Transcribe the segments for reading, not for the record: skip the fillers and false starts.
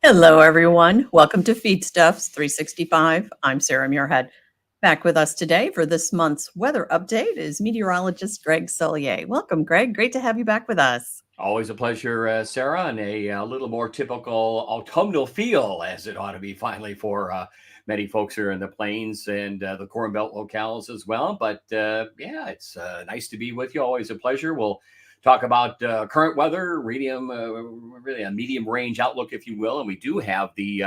Hello, everyone. Welcome to Feedstuffs 365. I'm Sarah Muirhead. Back with us today for this month's weather update is meteorologist Greg Soulje. Welcome, Greg. Great to have you back with us. Always a pleasure, Sarah, and a little more typical autumnal feel as it ought to be finally for many folks here in the plains and the Corn Belt locales as well. But yeah, it's nice to be with you. Always a pleasure. We'll talk about current weather, really a medium range outlook, if you will. And we do have the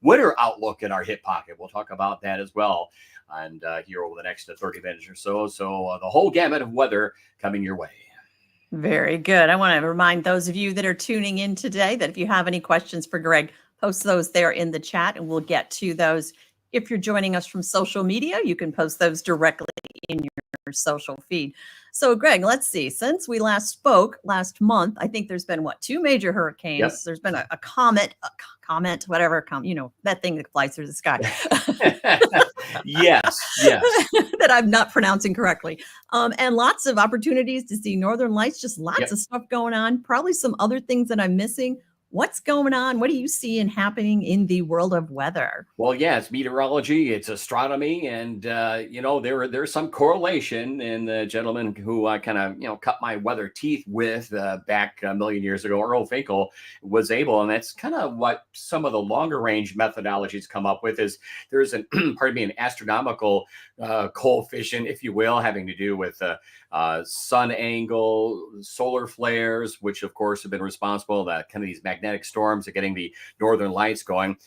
winter outlook in our hip pocket. We'll talk about that as well. And here over the next 30 minutes or so. So the whole gamut of weather coming your way. Very good. I want to remind those of you that are tuning in today that if you have any questions for Greg, post those there in the chat and we'll get to those. If you're joining us from social media, you can post those directly in your social feed. So, Greg, let's see. Since we last spoke last month, I think there's been two major hurricanes. Yep. There's been a comet, whatever, that thing that flies through the sky. Yes. That I'm not pronouncing correctly. And lots of opportunities to see northern lights, just lots of stuff going on. Probably some other things that I'm missing. What's going on? What are you seeing happening in the world of weather? Well, yeah, it's meteorology, it's astronomy, and there's some correlation. And the gentleman who I kind of cut my weather teeth with back a million years ago, Earl Finkel, was able, and that's kind of what some of the longer range methodologies come up with. Is there's an an astronomical coefficient, if you will, having to do with sun angle, solar flares, which of course have been responsible that kind of these magnetic storms are getting the northern lights going.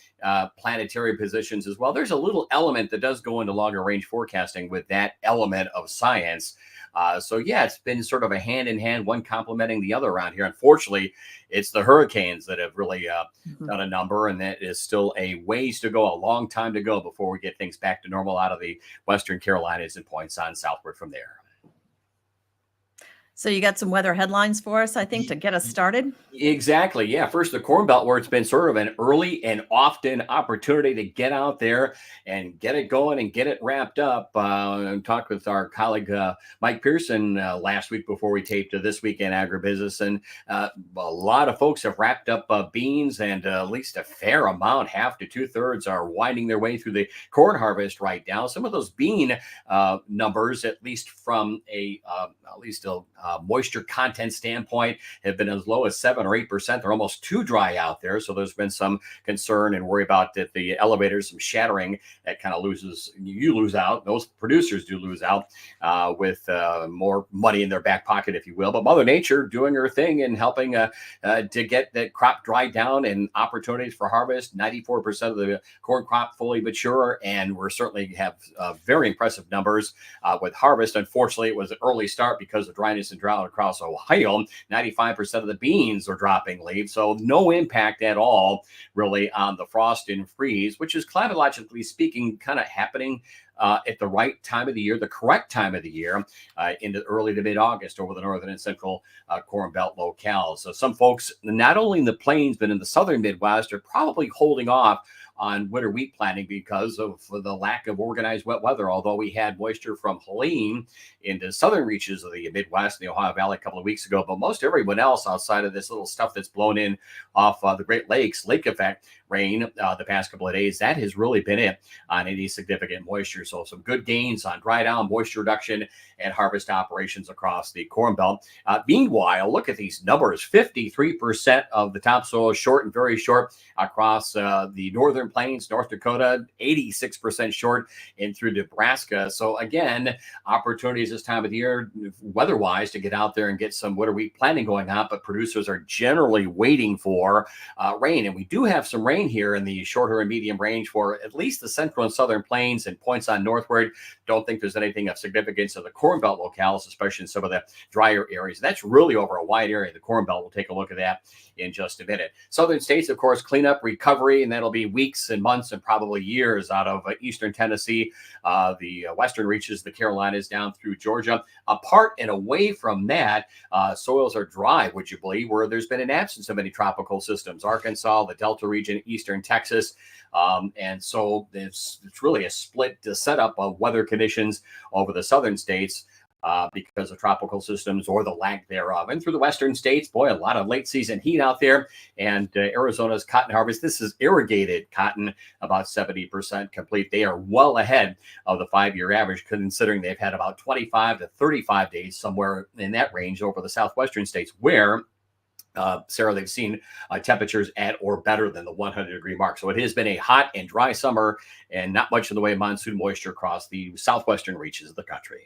Planetary positions as well. There's a little element that does go into longer range forecasting with that element of science. So yeah, it's been sort of a hand in hand, one complementing the other around here. Unfortunately, it's the hurricanes that have really done a number, and that is still a ways to go, a long time to go before we get things back to normal out of the Western Carolinas and points on southward from there. So you got some weather headlines for us, I think, to get us started? Exactly. Yeah. First, the Corn Belt, where it's been sort of an early and often opportunity to get out there and get it going and get it wrapped up. And talked with our colleague Mike Pearson last week before we taped This Week in Agribusiness. And a lot of folks have wrapped up beans, and at least a fair amount, half to 2/3, are winding their way through the corn harvest right now. Some of those bean numbers, at least from a moisture content standpoint, have been as low as 7 or 8%. They're almost too dry out there. So there's been some concern and worry about that the elevators, some shattering that kind of you lose out. Those producers do lose out with more money in their back pocket, if you will. But Mother Nature doing her thing and helping to get that crop dried down and opportunities for harvest. 94% of the corn crop fully mature, and we're certainly have very impressive numbers with harvest. Unfortunately, it was an early start because of dryness and drought across Ohio. 95% of the beans are dropping leaves, so no impact at all really on the frost and freeze, which is climatologically speaking kind of happening at the right time of the year, the correct time of the year, into early to mid-August over the northern and central Corn Belt locales. So some folks, not only in the plains, but in the southern Midwest, are probably holding off on winter wheat planting because of the lack of organized wet weather. Although we had moisture from Helene into southern reaches of the Midwest and the Ohio Valley a couple of weeks ago, but most everyone else outside of this little stuff that's blown in off the Great Lakes, lake effect rain the past couple of days, that has really been it on any significant moisture. So some good gains on dry down, moisture reduction, and harvest operations across the Corn Belt. Meanwhile, look at these numbers. 53% of the topsoil short and very short across the northern plains, North Dakota, 86% short in through Nebraska. So again, opportunities this time of the year, weather-wise, to get out there and get some winter wheat planting going on, but producers are generally waiting for rain. And we do have some rain here in the shorter and medium range for at least the central and southern plains and points on northward. Don't think there's anything of significance in the Corn Belt locales, especially in some of the drier areas. That's really over a wide area. The Corn Belt, we'll take a look at that in just a minute. Southern states, of course, cleanup, recovery, and that'll be weeks and months and probably years out of eastern Tennessee, the western reaches, the Carolinas down through Georgia. Apart and away from that, soils are dry, would you believe, where there's been an absence of any tropical systems. Arkansas, the Delta region, eastern Texas. And so it's really a split setup of weather conditions over the southern states. because of tropical systems or the lack thereof. And through the western states, boy, a lot of late season heat out there. And Arizona's cotton harvest, this is irrigated cotton, about 70% complete. They are well ahead of the 5-year average, considering they've had about 25 to 35 days, somewhere in that range, over the southwestern states, where Sarah, they've seen temperatures at or better than the 100-degree mark. So it has been a hot and dry summer, and not much in the way of monsoon moisture across the southwestern reaches of the country.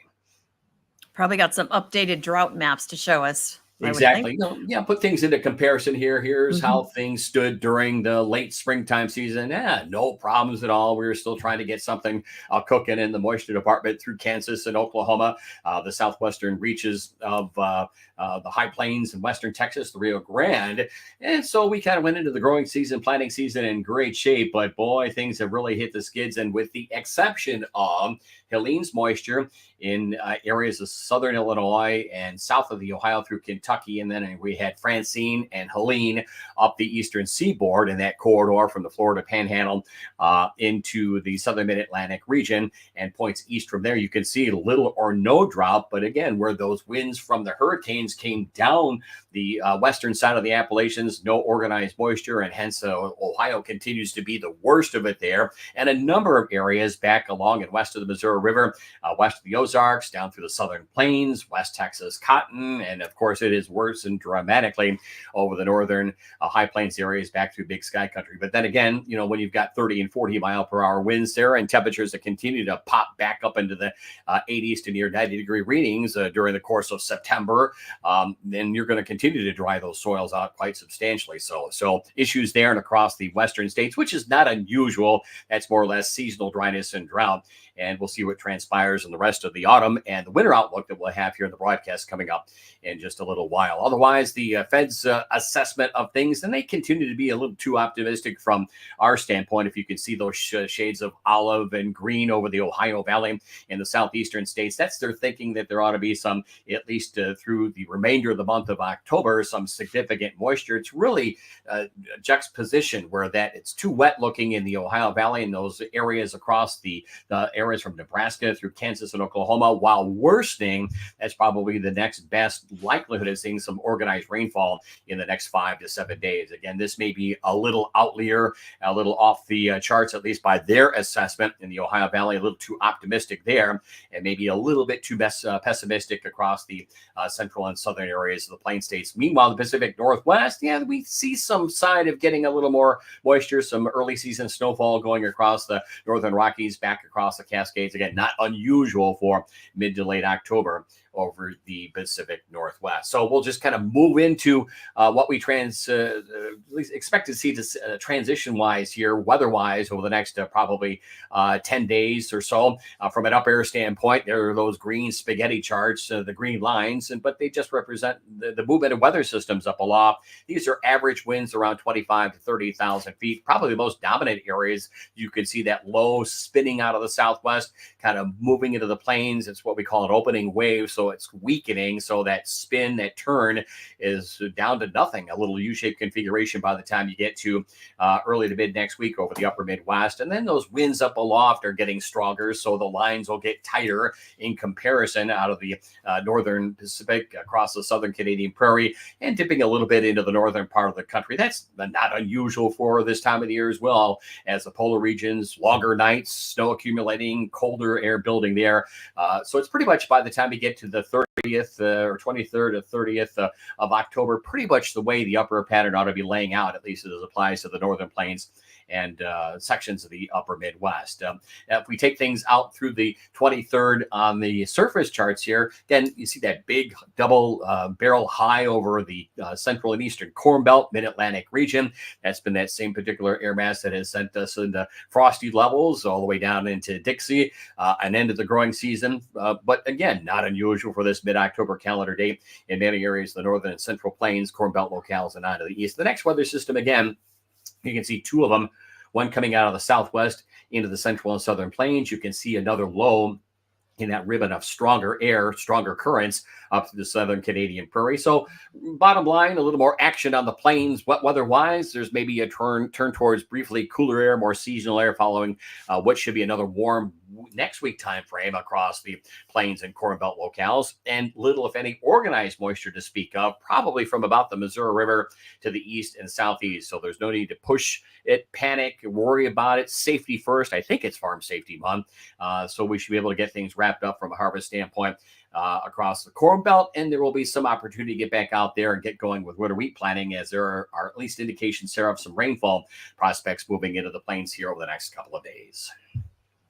Probably got some updated drought maps to show us. Exactly. Yeah, put things into comparison here. Here's how Mm-hmm. things stood during the late springtime season. Yeah, no problems at all. We were still trying to get something cooking in the moisture department through Kansas and Oklahoma, the southwestern reaches of the high plains in western Texas, the Rio Grande. And so we kind of went into the growing season, planting season in great shape. But boy, things have really hit the skids. And with the exception of Helene's moisture in areas of southern Illinois and south of the Ohio through Kentucky. And then we had Francine and Helene up the eastern seaboard in that corridor from the Florida Panhandle into the southern mid-Atlantic region and points east from there. You can see little or no drought. But again, where those winds from the hurricanes came down the western side of the Appalachians, no organized moisture, and hence Ohio continues to be the worst of it there. And a number of areas back along and west of the Missouri River, west of the Ozarks, down through the southern plains, West Texas cotton, and of course it is worsened dramatically over the northern high plains areas back through Big Sky country. But then again, when you've got 30 and 40 mile per hour winds there and temperatures that continue to pop back up into the 80s to near 90-degree readings during the course of September, then you're going to continue to dry those soils out quite substantially. So issues there and across the western states, which is not unusual. That's more or less seasonal dryness and drought. And we'll see what transpires in the rest of the autumn and the winter outlook that we'll have here in the broadcast coming up in just a little while. Otherwise, the Fed's assessment of things, and they continue to be a little too optimistic from our standpoint. If you can see those shades of olive and green over the Ohio Valley in the southeastern states, that's their thinking that there ought to be some, at least through the remainder of the month of October, some significant moisture. It's really a juxtaposition where that it's too wet looking in the Ohio Valley and those areas across the areas from Nebraska through Kansas and Oklahoma, while worsening, that's probably the next best likelihood of seeing some organized rainfall in the next 5 to 7 days. Again, this may be a little outlier, a little off the charts, at least by their assessment in the Ohio Valley, a little too optimistic there, and maybe a little bit too pessimistic across the central and southern areas of the Plain States. Meanwhile, the Pacific Northwest, we see some sign of getting a little more moisture, some early season snowfall going across the northern Rockies, back across the Cascades. Again, not unusual for mid to late October over the Pacific Northwest. So we'll just kind of move into what we expect to see this transition-wise here, weather-wise, over the next probably 10 days or so. From an up air standpoint, there are those green spaghetti charts, the green lines, but they just represent the movement of weather systems up aloft. These are average winds around 25 to 30,000 feet. Probably the most dominant areas, you can see that low spinning out of the southwest, kind of moving into the plains. It's what we call an opening wave. So it's weakening. So that spin, that turn is down to nothing, a little U-shaped configuration by the time you get to early to mid next week over the upper Midwest. And then those winds up aloft are getting stronger. So the lines will get tighter in comparison out of the northern Pacific across the southern Canadian prairie and dipping a little bit into the northern part of the country. That's not unusual for this time of the year as well, as the polar regions, longer nights, snow accumulating, colder air building there. So it's pretty much by the time you get to the 30th or 23rd or 30th of October, pretty much the way the upper pattern ought to be laying out, at least as it applies to the northern plains and sections of the upper Midwest. If we take things out through the 23rd on the surface charts here, again, you see that big double barrel high over the central and eastern Corn Belt, mid-Atlantic region. That's been that same particular air mass that has sent us into frosty levels all the way down into Dixie, an end of the growing season. But again, not unusual for this mid-October calendar date in many areas of the northern and central plains, Corn Belt locales, and on to the east. The next weather system, again, you can see two of them, one coming out of the southwest into the central and southern plains. You can see another low in that ribbon of stronger air, stronger currents up to the southern Canadian prairie. So bottom line, a little more action on the plains. Weather-wise, there's maybe a turn towards briefly cooler air, more seasonal air following what should be another warm next week time frame across the plains and Corn Belt locales, and little, if any, organized moisture to speak of, probably from about the Missouri River to the east and southeast. So there's no need to push it, panic, worry about it. Safety first. I think it's Farm Safety Month, so we should be able to get things wrapped up from a harvest standpoint across the Corn Belt, and there will be some opportunity to get back out there and get going with winter wheat planting, as there are at least indications there of some rainfall prospects moving into the plains here over the next couple of days.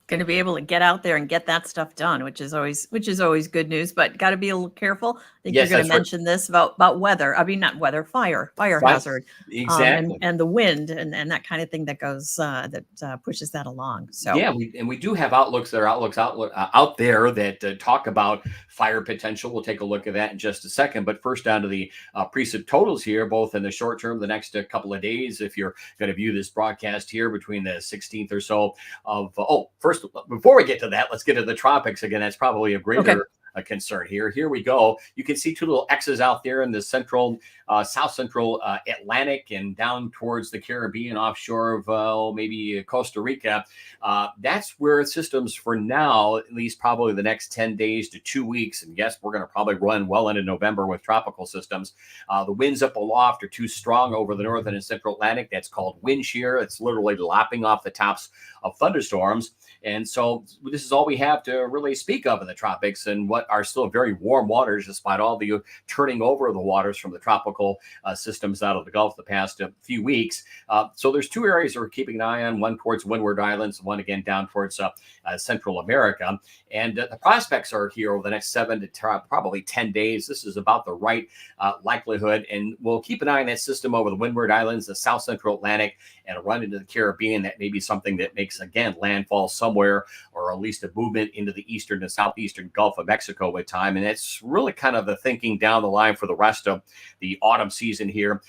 Going to be able to get out there and get that stuff done, which is always good news, but got to be a little careful. I think Yes, you're going to that's right. mention this about weather. I mean, not weather, fire Right. hazard, Exactly. and the wind and that kind of thing that goes that pushes that along. So Yeah, we do have outlooks that are out there that talk about fire potential. We'll take a look at that in just a second. But first, down to the precip totals here, both in the short term, the next couple of days. If you're going to view this broadcast here between the 16th or so of first, before we get to that, let's get to the tropics again. That's probably a greater concern here. Here we go. You can see two little X's out there in the central, south central Atlantic and down towards the Caribbean offshore of maybe Costa Rica. That's where systems for now, at least probably the next 10 days to 2 weeks. And yes, we're going to probably run well into November with tropical systems. The winds up aloft are too strong over the northern and central Atlantic. That's called wind shear. It's literally lopping off the tops of thunderstorms. And so this is all we have to really speak of in the tropics, and what are still very warm waters, despite all the turning over of the waters from the tropical systems out of the Gulf the past few weeks. So there's two areas that we're keeping an eye on, one towards Windward Islands, one again down towards Central America. And the prospects are here over the next 7 to probably 10 days. This is about the right likelihood. And we'll keep an eye on that system over the Windward Islands, the South Central Atlantic, and a run into the Caribbean. That may be something that makes, again, landfall somewhere, or at least a movement into the eastern and southeastern Gulf of Mexico with time. And that's really kind of the thinking down the line for the rest of the autumn season here.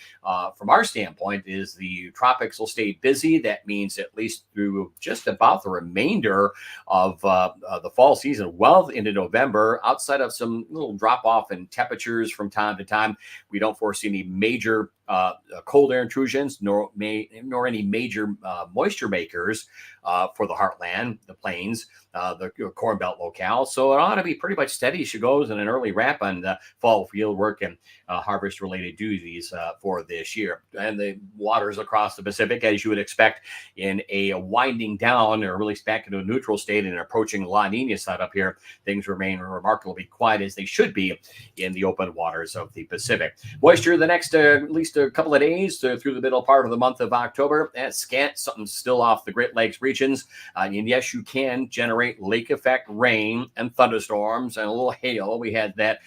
From our standpoint, is the tropics will stay busy. That means at least through just about the remainder of the fall season, well into November, outside of some little drop off in temperatures from time to time. We don't foresee any major cold air intrusions, nor any major moisture makers for the heartland, the plains, the Corn Belt locale. So it ought to be pretty much steady as she goes, and an early wrap on the fall field work and harvest related duties for this year. And the waters across the Pacific, as you would expect, in a winding down, or really back into a neutral state and approaching La Nina setup here, things remain remarkably quiet, as they should be in the open waters of the Pacific. Moisture the next at least a couple of days through the middle part of the month of October. That's scant, something still off the Great Lakes regions. And yes, you can generate lake effect rain and thunderstorms and a little hail. We had that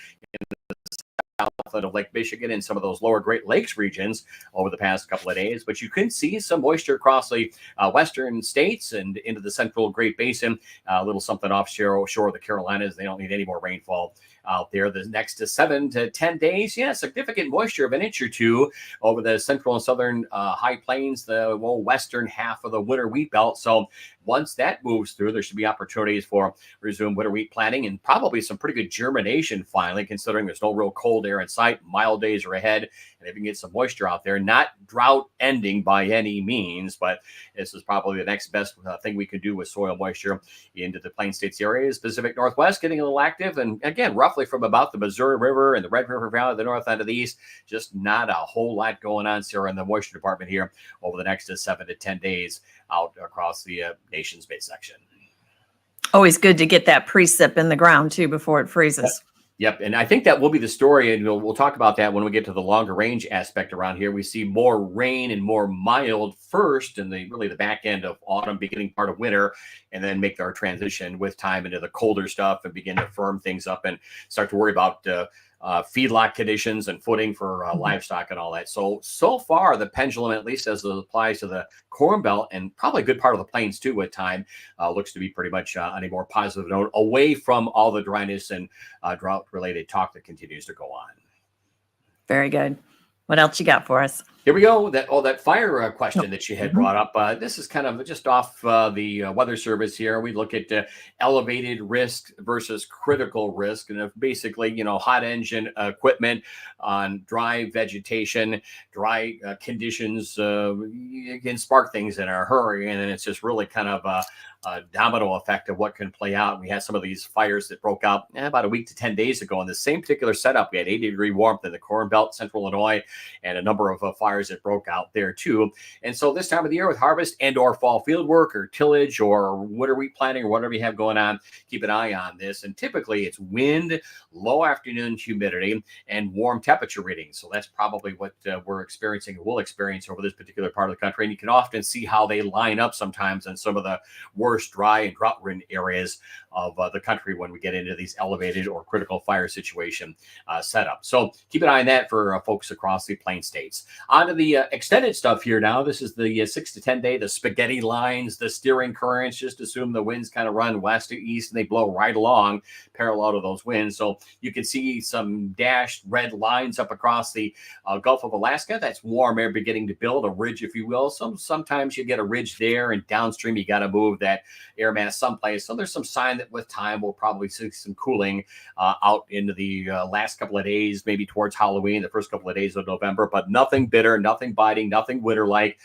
south of Lake Michigan and some of those lower Great Lakes regions over the past couple of days. But you can see some moisture across the western states and into the central Great Basin. A little something offshore of the Carolinas. They don't need any more rainfall out there. The next 7 to 10 days, significant moisture of an inch or two over the central and southern high plains, the western half of the winter wheat belt. So once that moves through, there should be opportunities for resume winter wheat planting, and probably some pretty good germination finally, considering there's no real cold air in sight. Mild days are ahead, and if you can get some moisture out there, not drought ending by any means, but this is probably the next best thing we could do with soil moisture into the Plain States areas. Pacific Northwest getting a little active, and again, roughly from about the Missouri River and the Red River Valley, the north end of the east, just not a whole lot going on, Sarah, in the moisture department here over the next 7 to 10 days out across the nation's midsection. Always good to get that precip in the ground too before it freezes. Yep. And I think that will be the story. And we'll talk about that when we get to the longer range aspect around here. We see more rain and more mild first in the back end of autumn, beginning part of winter, and then make our transition with time into the colder stuff and begin to firm things up and start to worry about feedlot conditions and footing for livestock and all that. So far, the pendulum, at least as it applies to the Corn Belt and probably a good part of the plains too with time, looks to be pretty much on a more positive note, away from all the dryness and drought-related talk that continues to go on. Very good. What else you got for us? Here we go. That fire question No. that you had Mhm. brought up. This is kind of just off the Weather Service here. We look at elevated risk versus critical risk, and if basically, hot engine equipment on dry vegetation, dry conditions can spark things in a hurry, and then it's just really kind of a domino effect of what can play out. We had some of these fires that broke out about a week to 10 days ago in the same particular setup. We had 80-degree warmth in the Corn Belt, Central Illinois, and a number of fires that broke out there too. And so this time of the year with harvest and or fall field work or tillage or winter wheat planting or whatever we have going on, keep an eye on this. And typically it's wind, low afternoon humidity, and warm temperature readings. So that's probably what we're experiencing and will experience over this particular part of the country. And you can often see how they line up sometimes in some of the worst dry and drought-ridden areas of the country when we get into these elevated or critical fire situation setup. So keep an eye on that for folks across the Plain States. On to the extended stuff here now. This is the 6 to 10 day, the spaghetti lines, the steering currents. Just assume the winds kind of run west to east and they blow right along parallel to those winds. So you can see some dashed red lines up across the Gulf of Alaska. That's warm air beginning to build, a ridge, if you will. Sometimes you get a ridge there, and downstream you got to move that air mass someplace. So there's some sign that with time we'll probably see some cooling out into the last couple of days, maybe towards Halloween, the first couple of days of November, but nothing bitter, nothing biting, nothing winter-like.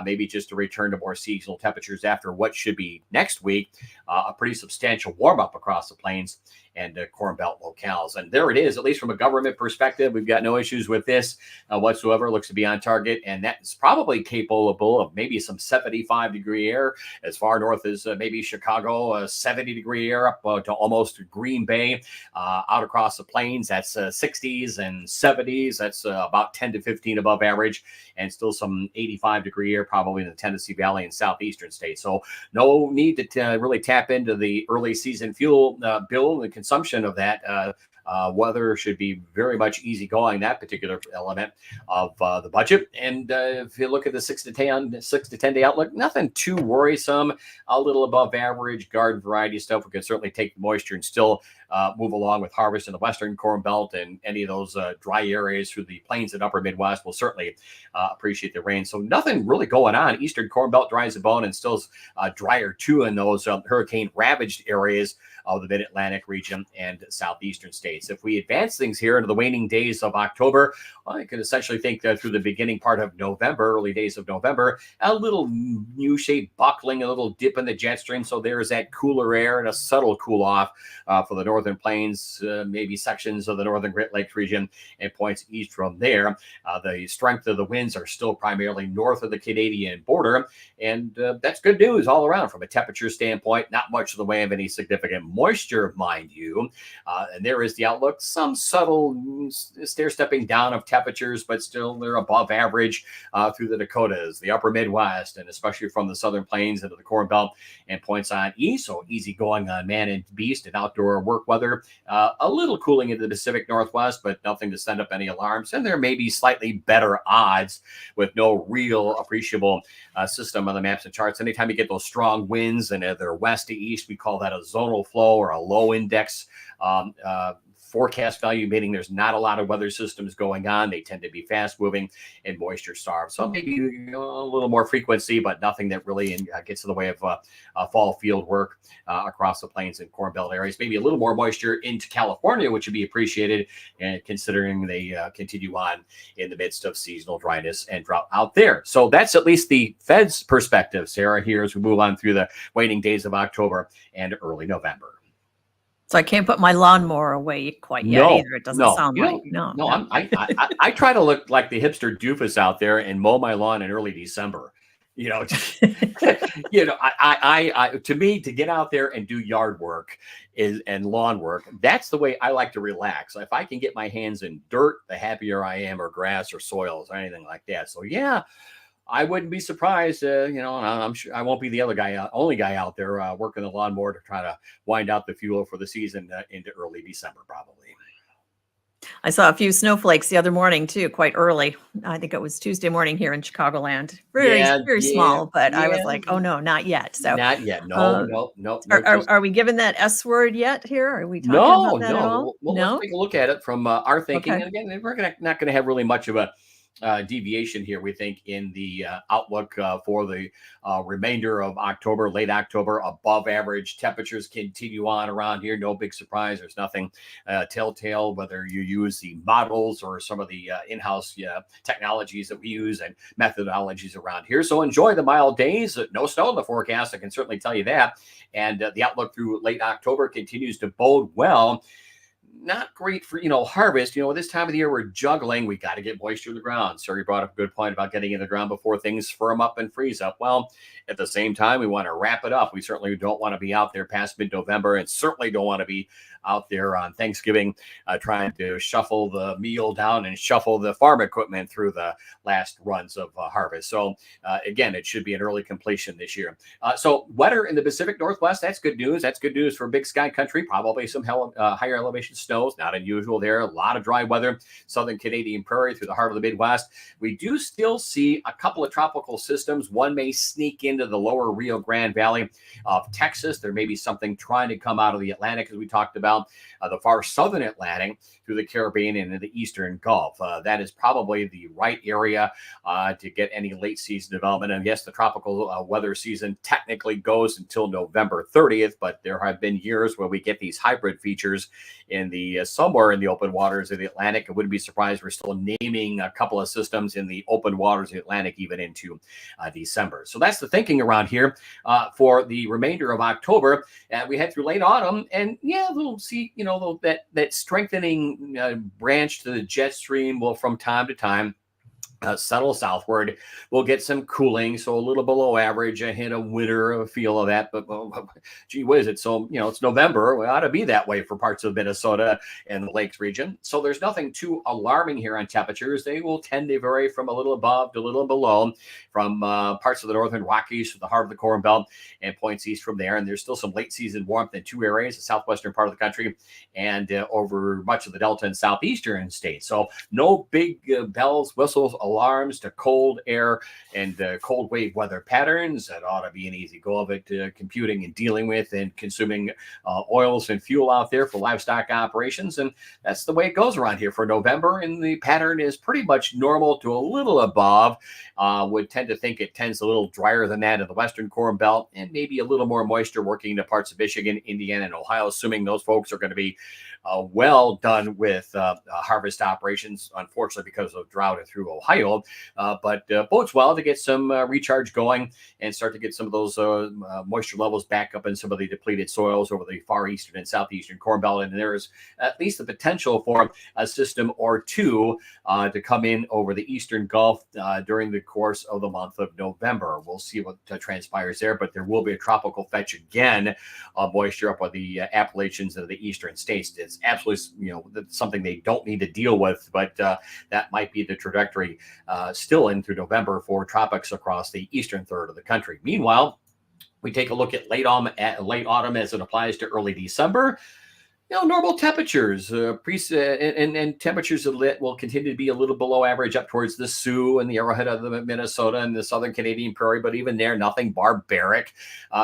Maybe just a return to more seasonal temperatures after what should be next week, a pretty substantial warm-up across the plains and Corn Belt locales. And there it is, at least from a government perspective. We've got no issues with this whatsoever. Looks to be on target, and that's probably capable of maybe some 75-degree air as far north as maybe Chicago, 70-degree air up to almost Green Bay, out across the plains. That's 60s and 70s. That's about 10 to 15 above average, and still some 85-degree air probably in the Tennessee Valley and southeastern states. So no need to really tap into the early season fuel bill. The consumption of that weather should be very much easygoing, that particular element of the budget. And if you look at the 6 to 10 day outlook, nothing too worrisome, a little above average garden variety stuff. We can certainly take the moisture and still move along with harvest in the Western Corn Belt, and any of those dry areas through the plains and upper Midwest will certainly appreciate the rain. So nothing really going on. Eastern Corn Belt dry as a bone, and still drier too in those hurricane ravaged areas of the Mid-Atlantic region and southeastern states. If we advance things here into the waning days of October, well, I can essentially think that through the beginning part of November, early days of November, a little U-shaped buckling, a little dip in the jet stream. So there is that cooler air and a subtle cool off for the northern plains, maybe sections of the northern Great Lakes region, and points east from there. The strength of the winds are still primarily north of the Canadian border, and that's good news all around from a temperature standpoint. Not much in the way of any significant moisture, mind you. And there is the outlook. Some subtle stair-stepping down of temperatures, but still they're above average through the Dakotas, the upper Midwest, and especially from the southern plains into the Corn Belt and points on east. So easy going on man and beast and outdoor work weather. A little cooling into the Pacific Northwest, but nothing to send up any alarms. And there may be slightly better odds with no real appreciable system on the maps and charts. Anytime you get those strong winds and they're west to east, we call that a zonal flow or a low index forecast value, meaning there's not a lot of weather systems going on. They tend to be fast moving and moisture starved. So maybe a little more frequency, but nothing that really gets in the way of fall field work across the plains and Corn Belt areas. Maybe a little more moisture into California, which would be appreciated, and considering they continue on in the midst of seasonal dryness and drought out there. So that's at least the Fed's perspective, Sarah, here as we move on through the waning days of October and early November. So I can't put my lawnmower away quite yet either. It doesn't sound like. No. I try to look like the hipster doofus out there and mow my lawn in early December. I to me, to get out there and do yard work and lawn work, that's the way I like to relax. If I can get my hands in dirt, the happier I am, or grass or soils or anything like that. So yeah, I wouldn't be surprised, and I'm sure I won't be the only guy out there working the lawnmower to try to wind out the fuel for the season into early December, probably. I saw a few snowflakes the other morning too, quite early. I think it was Tuesday morning here in Chicagoland. Very small, but I was like, oh no, not yet. So not yet. No. Are we given that S word yet here? Are we talking about that at all? Well, let's take a look at it from our thinking. Okay. And again, we're not going to have really much of a deviation here, we think, in the outlook for the remainder of October, late October. Above average temperatures continue on around here. No big surprise. There's nothing telltale, whether you use the models or some of the in-house technologies that we use and methodologies around here. So enjoy the mild days. No snow in the forecast, I can certainly tell you that. And the outlook through late October continues to bode well. Not great for, harvest. This time of the year, we're juggling. We got to get moisture in the ground. So you brought up a good point about getting in the ground before things firm up and freeze up. Well, at the same time, we want to wrap it up. We certainly don't want to be out there past mid-November, and certainly don't want to be out there on Thanksgiving trying to shuffle the meal down and shuffle the farm equipment through the last runs of harvest. So again, it should be an early completion this year. So wetter in the Pacific Northwest, that's good news. That's good news for Big Sky country. Probably some higher elevation snows, not unusual there. A lot of dry weather, southern Canadian prairie through the heart of the Midwest. We do still see a couple of tropical systems. One may sneak into the lower Rio Grande Valley of Texas. There may be something trying to come out of the Atlantic, as we talked about. The far southern Atlantic through the Caribbean and into the Eastern Gulf. That is probably the right area to get any late season development. And yes, the tropical weather season technically goes until November 30th, but there have been years where we get these hybrid features in the somewhere in the open waters of the Atlantic. I wouldn't be surprised we're still naming a couple of systems in the open waters of the Atlantic even into December. So that's the thinking around here for the remainder of October. We head through late autumn, and we'll see, that strengthening branch to the jet stream will from time to time settle southward. We'll get some cooling, so a little below average, a hint of winter, a feel of that. But gee whiz, it's it's November. We ought to be that way for parts of Minnesota and the Lakes region. So there's nothing too alarming here on temperatures. They will tend to vary from a little above to a little below, from parts of the northern Rockies to the heart of the Corn Belt and points east from there. And there's still some late season warmth in two areas, the southwestern part of the country and over much of the Delta and southeastern states. So no big bells, whistles, alarms to cold air and cold wave weather patterns. That ought to be an easy go of it, computing and dealing with and consuming oils and fuel out there for livestock operations. And that's the way it goes around here for November. And the pattern is pretty much normal to a little above. Would tend to think it tends a little drier than that in the western Corn Belt, and maybe a little more moisture working into parts of Michigan, Indiana, and Ohio, assuming those folks are going to be well done with harvest operations, unfortunately, because of drought through Ohio. But bodes well to get some recharge going and start to get some of those moisture levels back up in some of the depleted soils over the far eastern and southeastern Corn Belt. And there is at least the potential for a system or two to come in over the eastern Gulf during the course of the month of November. We'll see what transpires there, but there will be a tropical fetch again of moisture up on the Appalachians and the eastern states. It's absolutely, that's something they don't need to deal with, but that might be the trajectory still in through November for tropics across the eastern third of the country. Meanwhile, we take a look at late autumn as it applies to early December. Normal temperatures, and temperatures will continue to be a little below average up towards the Sioux and the arrowhead of the Minnesota and the southern Canadian prairie, but even there, nothing barbaric.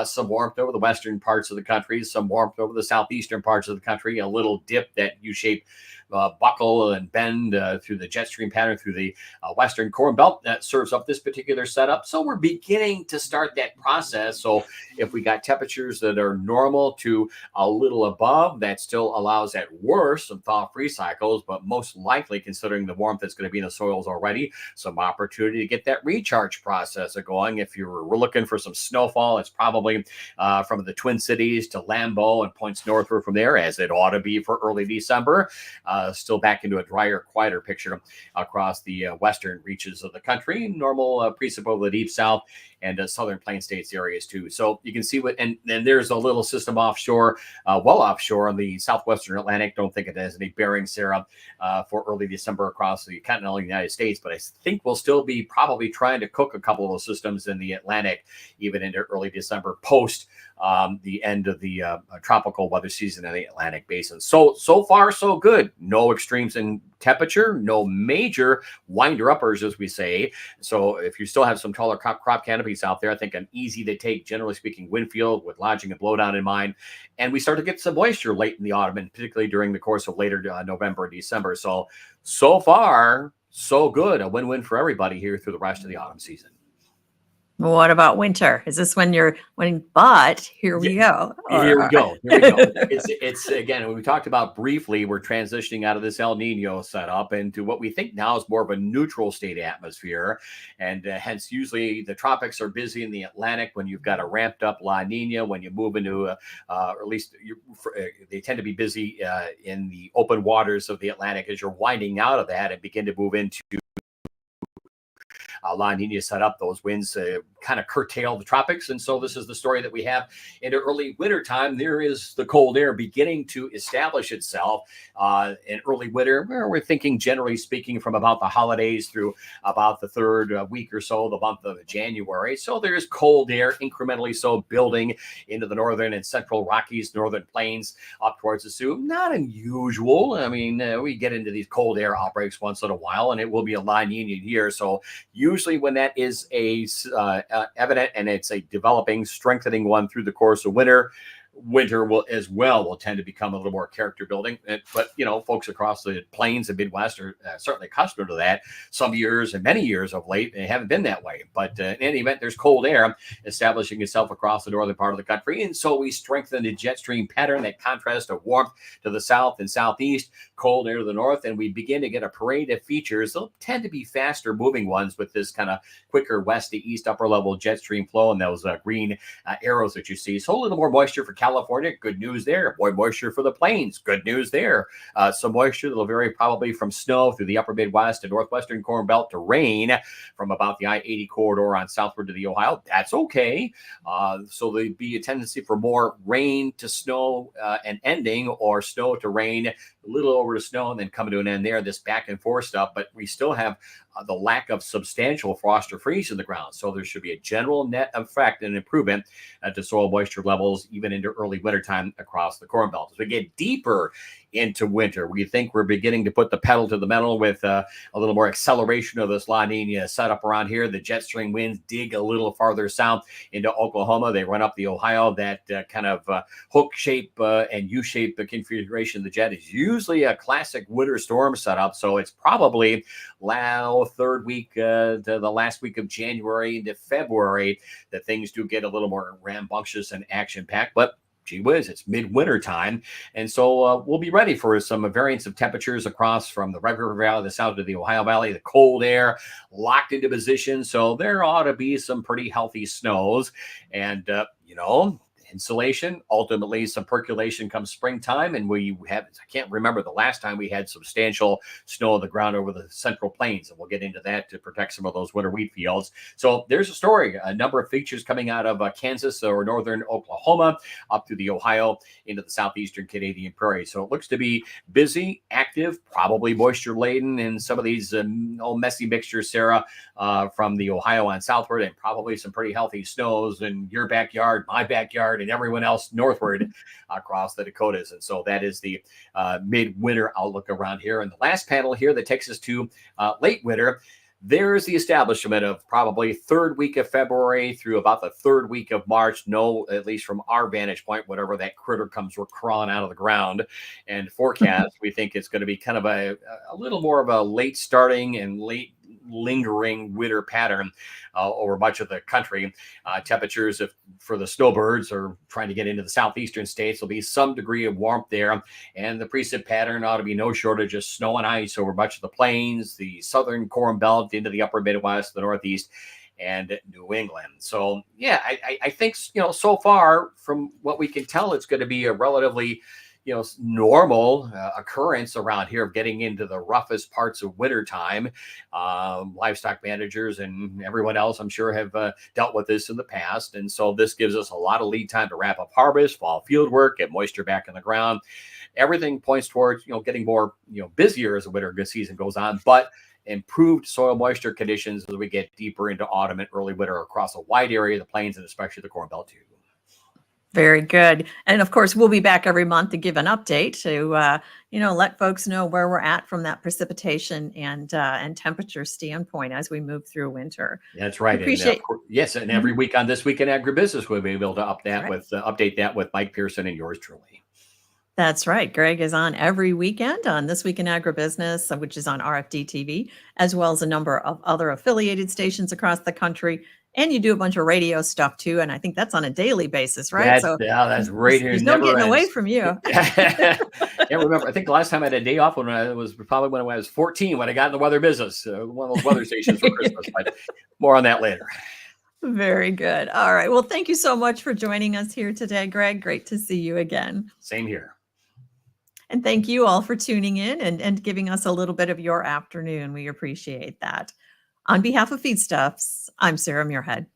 Some warmth over the western parts of the country, some warmth over the southeastern parts of the country, a little dip, that U-shaped buckle and bend through the jet stream pattern through the western Corn Belt that serves up this particular setup. So we're beginning to start that process. So if we got temperatures that are normal to a little above, that still allows at worst some thaw-free cycles, but most likely, considering the warmth that's going to be in the soils already, some opportunity to get that recharge process going. If we're looking for some snowfall, it's probably from the Twin Cities to Lambeau and points northward from there, as it ought to be for early December. Still back into a drier, quieter picture across the western reaches of the country. Normal precip over the deep south and southern plain states areas too. So you can see and there's a little system offshore, well offshore on the southwestern Atlantic. Don't think it has any bearings there for early December across the continental United States, but I think we'll still be probably trying to cook a couple of those systems in the Atlantic even into early December post the end of the tropical weather season in the Atlantic basin. So far, so good. No extremes in temperature, no major winder-uppers, as we say. So if you still have some taller crop canopies out there, I think an easy to take, generally speaking, wind field with lodging and blowdown in mind. And we start to get some moisture late in the autumn, and particularly during the course of later November and December. So far, so good. A win-win for everybody here through the rest of the autumn season. What about winter? Is this when but here we go. Here we go. Here we go. It's again, when we talked about briefly, we're transitioning out of this El Nino setup into what we think now is more of a neutral state atmosphere. And hence, usually the tropics are busy in the Atlantic when you've got a ramped up La Nina. When you move into, or at least they tend to be busy in the open waters of the Atlantic as you're winding out of that and begin to move into La Nina set up. Those winds kind of curtail the tropics. And so this is the story that we have into early winter time. There is the cold air beginning to establish itself in early winter, where we're thinking, generally speaking, from about the holidays through about the third week or so, the month of January. So there's cold air incrementally so building into the northern and central Rockies, northern plains up towards the Sioux. Not unusual. I mean, we get into these cold air outbreaks once in a while, and it will be a La Nina year. So usually when that is evident and it's a developing, strengthening one through the course of winter will tend to become a little more character building. But, folks across the plains and Midwest are certainly accustomed to that. Some years and many years of late, they haven't been that way. But in any event, there's cold air establishing itself across the northern part of the country. And so we strengthen the jet stream pattern, that contrast of warmth to the south and southeast, cold air to the north. And we begin to get a parade of features. They'll tend to be faster moving ones with this kind of quicker west to east upper level jet stream flow and those green arrows that you see. So a little more moisture for California, good news there. More moisture for the plains, good news there. Some moisture that'll vary probably from snow through the upper Midwest and northwestern Corn Belt to rain from about the I-80 corridor on southward to the Ohio. That's okay. So there'd be a tendency for more rain to snow and ending, or snow to rain, a little over to snow and then coming to an end there. This back and forth stuff, but we still have the lack of substantial frost or freeze in the ground. So there should be a general net effect and improvement to soil moisture levels even into early wintertime across the Corn Belt. As we get deeper into winter, we think we're beginning to put the pedal to the metal with a little more acceleration of this La Nina setup around here. The jet stream winds dig a little farther south into Oklahoma. They run up the Ohio. That kind of hook shape and U-shape configuration of the jet is usually a classic winter storm setup. So it's probably third week to the last week of January into February that things do get a little more rambunctious and action-packed. But gee whiz, it's midwinter time. And so we'll be ready for some variance of temperatures across from the Red River Valley, the south to the Ohio Valley, the cold air locked into position. So there ought to be some pretty healthy snows. And, insulation, ultimately some percolation comes springtime, and I can't remember the last time we had substantial snow on the ground over the central plains, and we'll get into that to protect some of those winter wheat fields. So there's a story, a number of features coming out of Kansas or northern Oklahoma up through the Ohio into the southeastern Canadian prairie. So it looks to be busy, active, probably moisture laden, and some of these messy mixtures, Sarah, from the Ohio on southward, and probably some pretty healthy snows in your backyard, my backyard, and everyone else northward across the Dakotas. And so that is the midwinter outlook around here. And the last panel here that takes us to late winter, there's the establishment of probably third week of February through about the third week of March. No, at least from our vantage point, whatever that critter comes, we're crawling out of the ground. And forecast, we think it's going to be kind of a little more of a late starting and late lingering winter pattern over much of the country. Temperatures for the snowbirds are trying to get into the southeastern states. There'll be some degree of warmth there, and the precip pattern ought to be no shortage of snow and ice over much of the plains, the southern Corn Belt into the upper Midwest, the Northeast, and New England. So yeah, I think so far from what we can tell, it's going to be a relatively normal occurrence around here of getting into the roughest parts of wintertime. Livestock managers and everyone else, I'm sure, have dealt with this in the past. And so this gives us a lot of lead time to wrap up harvest, fall field work, get moisture back in the ground. Everything points towards, getting more, busier as the winter season goes on, but improved soil moisture conditions as we get deeper into autumn and early winter across a wide area of the plains and especially the Corn Belt too. Very good. And of course, we'll be back every month to give an update to, let folks know where we're at from that precipitation and temperature standpoint as we move through winter. That's right. Appreciate. Yes. And every week on This Week in Agribusiness, we'll be able to update that with Mike Pearson and yours truly. That's right. Greg is on every weekend on This Week in Agribusiness, which is on RFD TV, as well as a number of other affiliated stations across the country. And you do a bunch of radio stuff too. And I think that's on a daily basis, right? That's So yeah, that's right here. there's no Never getting away ends. from you. Yeah, remember. I think the last time I had a day off when I was probably when I was 14 when I got in the weather business, one of those weather stations for Christmas. But more on that later. Very good. All right. Well, thank you so much for joining us here today, Greg. Great to see you again. Same here. And thank you all for tuning in and giving us a little bit of your afternoon. We appreciate that. On behalf of Feedstuffs, I'm Sarah Muirhead.